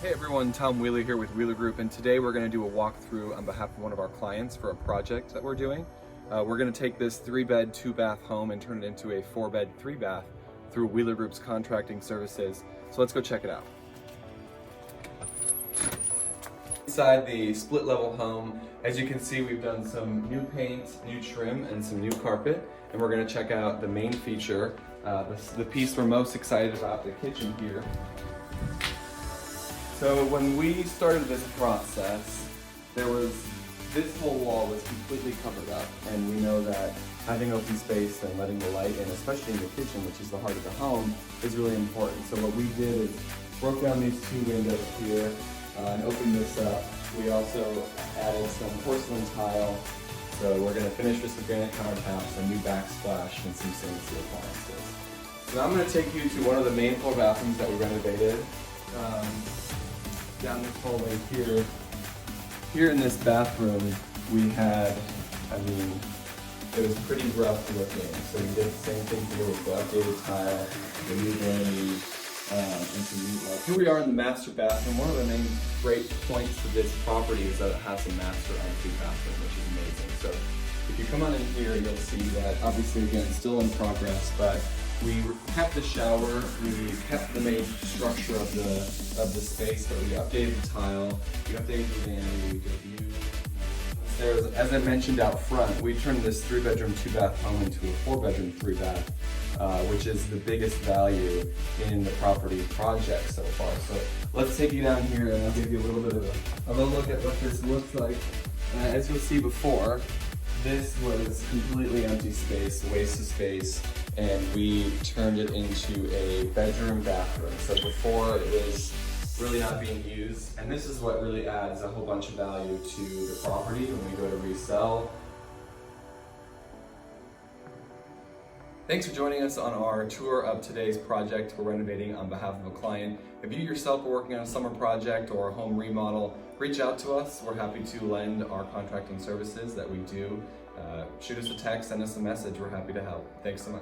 Hey everyone, Tom Wheeler here with Wheeler Group, and today we're going to do a walkthrough on behalf of one of our clients for a project that we're doing. We're going to take this 3-bed, 2-bath home and turn it into a 4-bed, 3-bath through Wheeler Group's contracting services. So let's go check it out. Inside the split level home, as you can see, we've done some new paint, new trim, and some new carpet. And we're going to check out the main feature, the piece we're most excited about, the kitchen here. So when we started this process, this whole wall was completely covered up, and we know that having open space and letting the light in, especially in the kitchen, which is the heart of the home, is really important. So what we did is broke down these 2 windows here and opened this up. We also added some porcelain tile. So we're going to finish with some granite countertops, a new backsplash, and some stainless steel appliances. So now I'm going to take you to one of the main 4 bathrooms that we renovated. Down this hallway here. Here in this bathroom, we had, it was pretty rough looking. So we did the same thing here with the updated tile, the new vanity, and some new light. Here we are in the master bathroom. One of the main great points to this property is that it has a master ensuite bathroom, which is amazing. So if you come on in here, you'll see that obviously, again, it's still in progress, but we kept the shower, we kept the main structure of the space, but we updated the tile, we updated the vanity, we did new. As I mentioned out front, we turned this 3-bedroom, 2-bath home into a 4-bedroom, 3-bath, which is the biggest value in the property project so far. So let's take you down here and I'll give you a little bit of a look at what this looks like. As you'll see before, this was completely empty space, a waste of space, and we turned it into a bedroom bathroom. So before it was really not being used, and this is what really adds a whole bunch of value to the property when we go to resell. Thanks for joining us on our tour of today's project we're renovating on behalf of a client. If you yourself are working on a summer project or a home remodel, reach out to us. We're happy to lend our contracting services that we do. Shoot us a text, send us a message. We're happy to help. Thanks so much.